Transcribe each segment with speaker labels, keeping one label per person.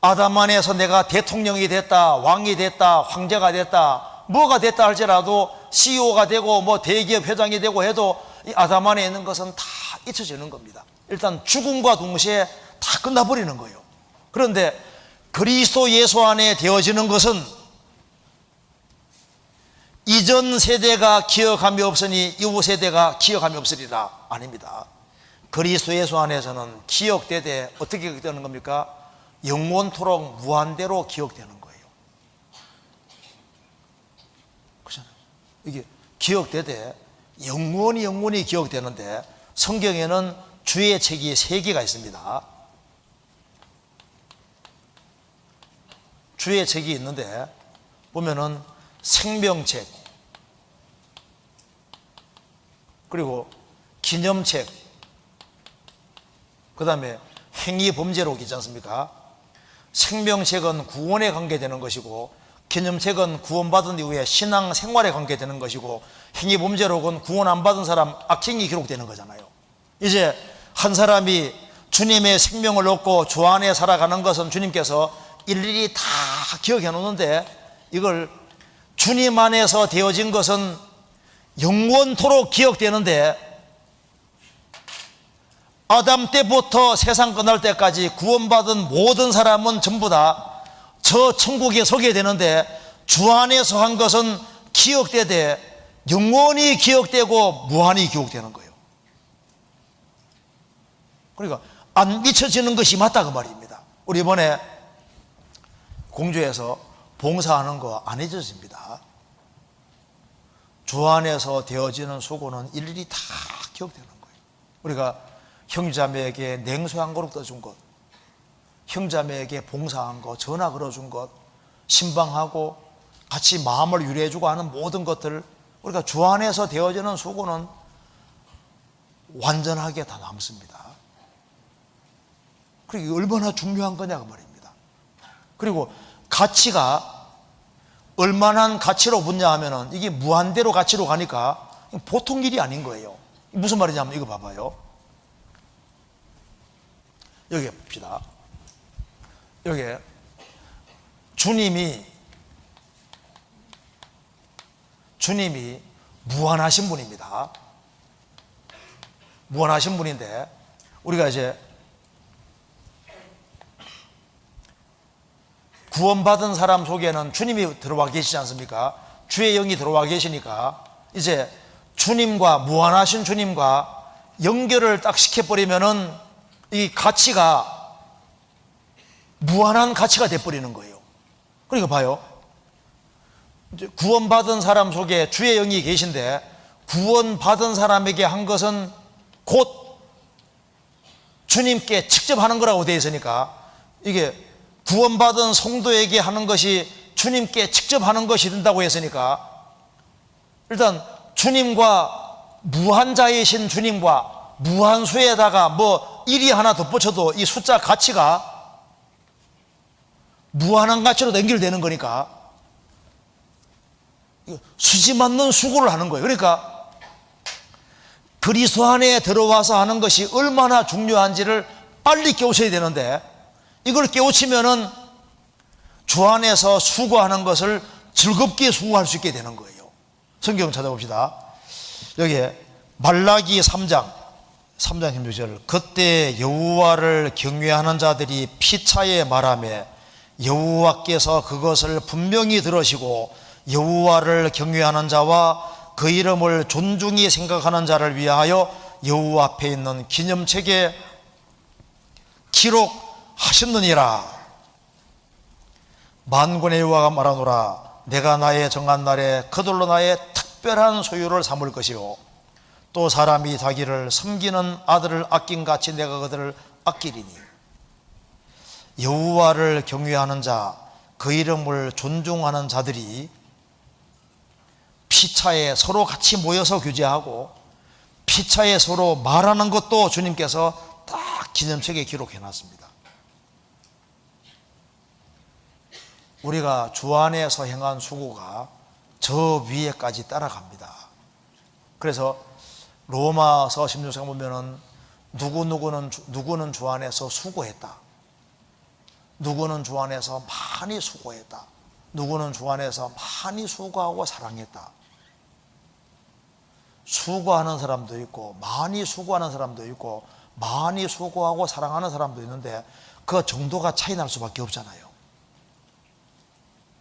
Speaker 1: 아담 안에서 내가 대통령이 됐다, 왕이 됐다, 황제가 됐다, 뭐가 됐다 할지라도 CEO가 되고 뭐 대기업 회장이 되고 해도 이 아담 안에 있는 것은 다 잊혀지는 겁니다. 일단 죽음과 동시에 다 끝나버리는 거예요. 그런데 그리스도 예수 안에 되어지는 것은 이전 세대가 기억함이 없으니 이후 세대가 기억함이 없으리라. 아닙니다. 그리스도 예수 안에서는 기억되되 어떻게 기억되는 겁니까? 영원토록 무한대로 기억되는 거예요. 그렇잖아요. 이게 기억되되 영원히 기억되는데, 성경에는 주의 책이 3개가 있습니다. 주의 책이 있는데 보면은 생명책, 그리고 기념책, 그 다음에 행위범죄록 있지 않습니까? 생명책은 구원에 관계되는 것이고, 기념책은 구원받은 이후에 신앙생활에 관계되는 것이고, 행위범죄록은 구원 안 받은 사람 악행이 기록되는 거잖아요. 이제 한 사람이 주님의 생명을 얻고 주 안에 살아가는 것은 주님께서 일일이 다 기억해 놓는데, 이걸 주님 안에서 되어진 것은 영원토록 기억되는데, 아담 때부터 세상 끝날 때까지 구원받은 모든 사람은 전부 다 저 천국에 서게 되는데, 주 안에서 한 것은 기억되되 영원히 기억되고 무한히 기억되는 거예요. 그러니까 안 잊혀지는 것이 맞다 그 말입니다. 우리 이번에 공주에서 봉사하는 거 안 잊어집니다. 주 안에서 되어지는 수고는 일일이 다 기억되는 거예요. 우리가 형제자매에게 냉수 한 그릇 떠준 것, 형제자매에게 봉사한 것, 전화 걸어준 것, 신방하고 같이 마음을 유래해주고 하는 모든 것들, 우리가 주 안에서 되어지는 수고는 완전하게 다 남습니다. 그리고 얼마나 중요한 거냐 그 말입니다. 그리고 가치가 얼마나 가치로 붙냐 하면은 이게 무한대로 가치로 가니까 보통 일이 아닌 거예요. 무슨 말이냐면 이거 봐봐요. 여기 봅시다. 여기 주님이 무한하신 분입니다. 무한하신 분인데, 우리가 이제 구원받은 사람 속에는 주님이 들어와 계시지 않습니까? 주의 영이 들어와 계시니까 이제 주님과, 무한하신 주님과 연결을 딱 시켜버리면은 이 가치가 무한한 가치가 돼버리는 거예요. 그러니까 봐요. 이제 구원받은 사람 속에 주의 영이 계신데, 구원받은 사람에게 한 것은 곧 주님께 직접 하는 거라고 되어 있으니까, 이게 구원받은 성도에게 하는 것이 주님께 직접 하는 것이 된다고 했으니까, 일단 주님과, 무한자이신 주님과 무한수에다가 뭐 일이 하나 덧붙여도 이 숫자 가치가 무한한 가치로 연결되는 거니까 수지 맞는 수고를 하는 거예요. 그러니까 그리스도 안에 들어와서 하는 것이 얼마나 중요한지를 빨리 깨우쳐야 되는데, 이걸 깨우치면은 주 안에서 수고하는 것을 즐겁게 수고할 수 있게 되는 거예요. 성경 찾아봅시다. 여기 말라기 3장 16절, 그때 여호와를 경외하는 자들이 피차에 말하며 여호와께서 그것을 분명히 들으시고 여호와를 경외하는 자와 그 이름을 존중히 생각하는 자를 위하여 여호와 앞에 있는 기념책에 기록하셨느니라. 만군의 여호와가 말하노라. 내가 나의 정한 날에 그들로 나의 특별한 소유를 삼을 것이요, 또 사람이 자기를 섬기는 아들을 아낀같이 내가 그들을 아끼리니. 여호와를 경외하는 자, 그 이름을 존중하는 자들이 피차에 서로 같이 모여서 교제하고, 피차에 서로 말하는 것도 주님께서 딱 기념책에 기록해 놨습니다. 우리가 주 안에서 행한 수고가 저 위에까지 따라갑니다. 그래서 로마서 16장 보면은 누구는 주 안에서 수고했다, 누구는 주 안에서 많이 수고했다. 누구는 주 안에서 많이 수고하고 사랑했다. 수고하는 사람도 있고 많이 수고하는 사람도 있고 많이 수고하고 사랑하는 사람도 있는데 그 정도가 차이 날 수밖에 없잖아요.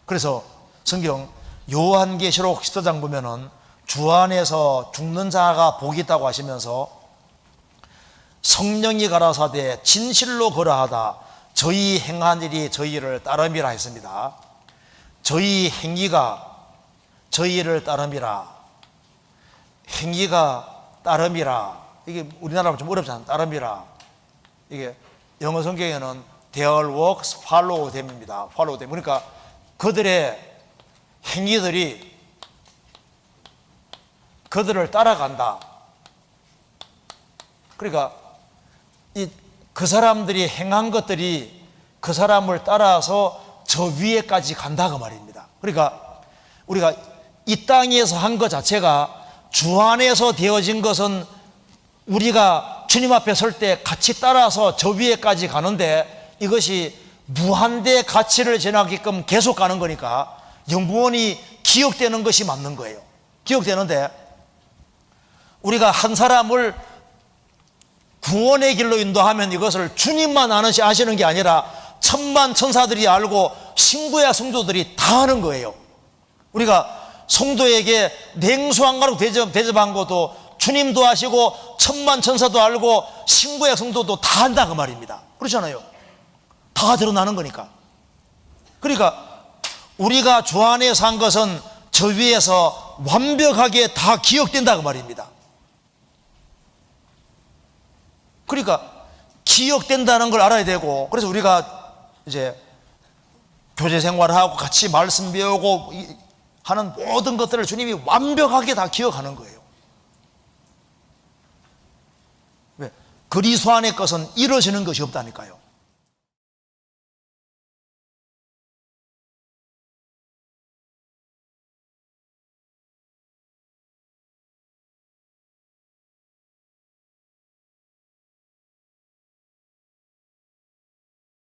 Speaker 1: 그래서 성경 요한계시록 10장 보면은 주 안에서 죽는 자가 복이 있다고 하시면서 성령이 가라사대 진실로 거라하다 저희 행한 일이 저희를 따름이라 했습니다. 저희 행위가 저희를 따름이라. 행위가 따름이라. 이게 우리나라로 좀 어렵잖아요. 따름이라. 이게 영어 성경에는 their works follow them입니다. follow them. 그러니까 그들의 행위들이 그들을 따라간다. 그러니까 그 사람들이 행한 것들이 그 사람을 따라서 저 위에까지 간다 그 말입니다. 그러니까 우리가 이 땅에서 한 것 자체가 주 안에서 되어진 것은 우리가 주님 앞에 설 때 같이 따라서 저 위에까지 가는데 이것이 무한대 가치를 지나게끔 계속 가는 거니까 영원히 기억되는 것이 맞는 거예요. 기억되는데 우리가 한 사람을 구원의 길로 인도하면 이것을 주님만 아시는 게 아니라 천만 천사들이 알고 신구야 성도들이 다 아는 거예요. 우리가 성도에게 냉수 한 가락 대접한 것도 주님도 아시고 천만 천사도 알고 신구야 성도도 다 안다 그 말입니다. 그렇잖아요. 다 드러나는 거니까. 그러니까 우리가 주 안에 산 것은 저 위에서 완벽하게 다 기억된다 그 말입니다. 그러니까 기억된다는 걸 알아야 되고, 그래서 우리가 이제 교제 생활을 하고 같이 말씀 배우고 하는 모든 것들을 주님이 완벽하게 다 기억하는 거예요. 왜? 그리스도 안의 것은 이루어지는 것이 없다니까요.